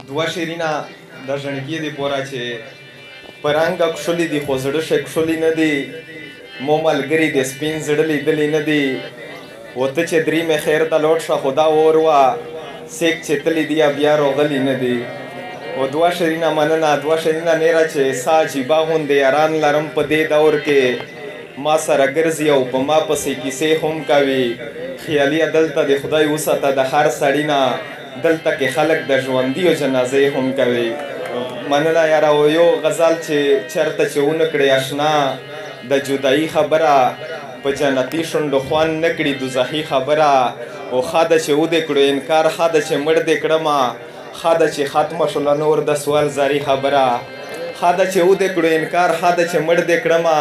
دوه شعرونه د ژڼکي دپاره چې په رنګه کښلي دي خو زړه ښه کښلي نه دي مو ملګري د سپین زړه لیدلي نه دي و ته چې درېمې خیر ته لوټ شه خو دا اور وه سیک چې تلي دي بیا راغلي نه دي و دوه شعرونه مننه دوه شعرونه نیره چې سا عجیبه غوندې یاران لرم په دې دور کې ما سره ګرځي او په ما پسې کیسې هم کوي خیالي دلته د خدای وساته د هر سړي نه دلته کې خلک د ژوندیو جنازې هم کوي مننه یاره او یو غزل چې چېرته چې ونه کړې اشنا د جدایي خبره په جنتي شونډو خوند نه کړي دوزخي خبره او ښه ده چې ودې کړو انکار ښه ده چې مړ دې کړمه ښه ده چې ختمه شوله نور د سوال زاري خبره ښه ده چې ودې کړو انکار ښه ده چې مړ دې کړمه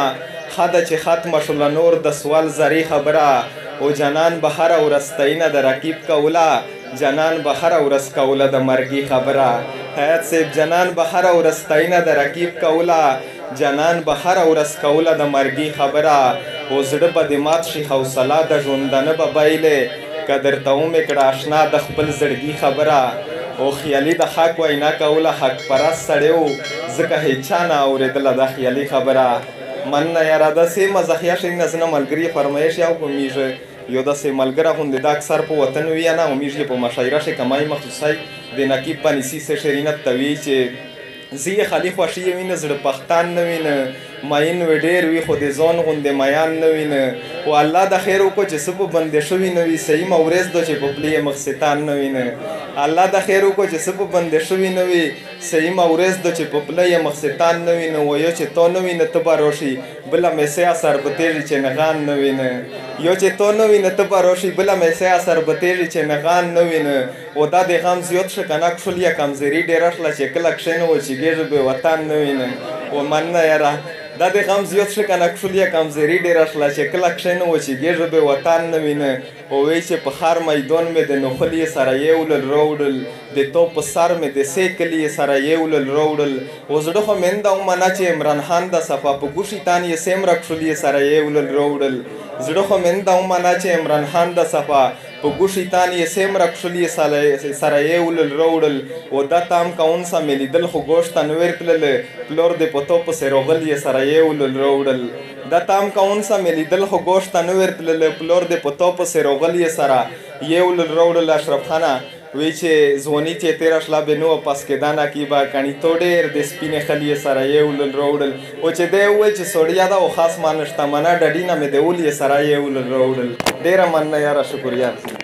ښه ده چې ختمه شوله نور د سوال زاري خبره او جانان به هره ورځ ستاینه د رقیب کوله جانان به هره ورځ کوله د مرګي خبره حیات صاحب جانان به هره ورځ ستاینه د رقیب کوله جانان به هره ورځ کوله د مرګي خبره او زړه به دې مات شي حوصله د ژوندانه به بایلې که درته ومې کړه اشنا د خپل زړګي خبره او خیالي د حق وینا کوله حق پرست سړی و ځکه هیچا نه اورېدله د خیالي خبره مننه یاره داسې مزاحیه شعرونه زه نه ملګري فرمایش یې وکړمیږي یو داسې ملګره غوندې دا اکثر په وطن وي نه امیږي په مشاعره شي کمای مخصوصی د نقیب بانیسي څه شعرونه ته وي چې زه یې خالي خوښي یې وینه زړه پښتان نه وینه ماین وی ډېر وي خو د ځان غوندې میان نه وینه او الله د خیر وکړو چې څه په بندې شوي نه وي صحیح مورز دو چې په پلې یې مخستان نه وینه الله د خیر وکړو چې څه په بندې شوي نه وي صحیح مورز دو چې په پله یې مخستان نه وینه ویو چې تو نه وینه ته به راشي بله میسې اثر به تېږي چې نغان نه وینه یو چې تو نه وینه ته به راشي بله میسې اثر به تېږي چې نغان نه وینه او دا د غم زیات شه که نه کښل یا کمزوري ډېره شله چې کله کښېنه و چې ګېږه بې وطن نه وینه و مننه یاره دا د غم زیات شه که نه کښل یا کمزوري ډېره شله چې کله کښېنه و چې ګېږه بې وطن نه وینه او وایي چې په هر میدان مې د نخلي سره یولل راوړل د تو په سر مې د سې کلي سره یولل راوړل او زړه خو مینده ومنه چې عمران خان د صفا په ګوشي تان یې سیمره کښلي سره یولل راوړل زړه خو مینده ومنه چې عمران خان د صفا په ګوشي تان یې سیمره کښلي سره یولل راوړل او دا تام کونسه مې لیدل خو ګوشته نه ورتلل پلور د په تو پسې راغل یې سره یولل راوړل دا تام کونسه مې لیدل خو ګوشته نه ورتلل پلور د په تو پسې راغل یې سره یولل راوړل اشرف خانه وی چې ځواني چې تېره شله به نو پس کېدانه کې به کڼي تو ډېر د سپینې خلي سره یولل راوړل او چې دی وویل چې سوړیا ده او خاص مانه شتمنه ډډي نه مې د ول یې سره یولل راوړل ډېره مننه یاره شکریه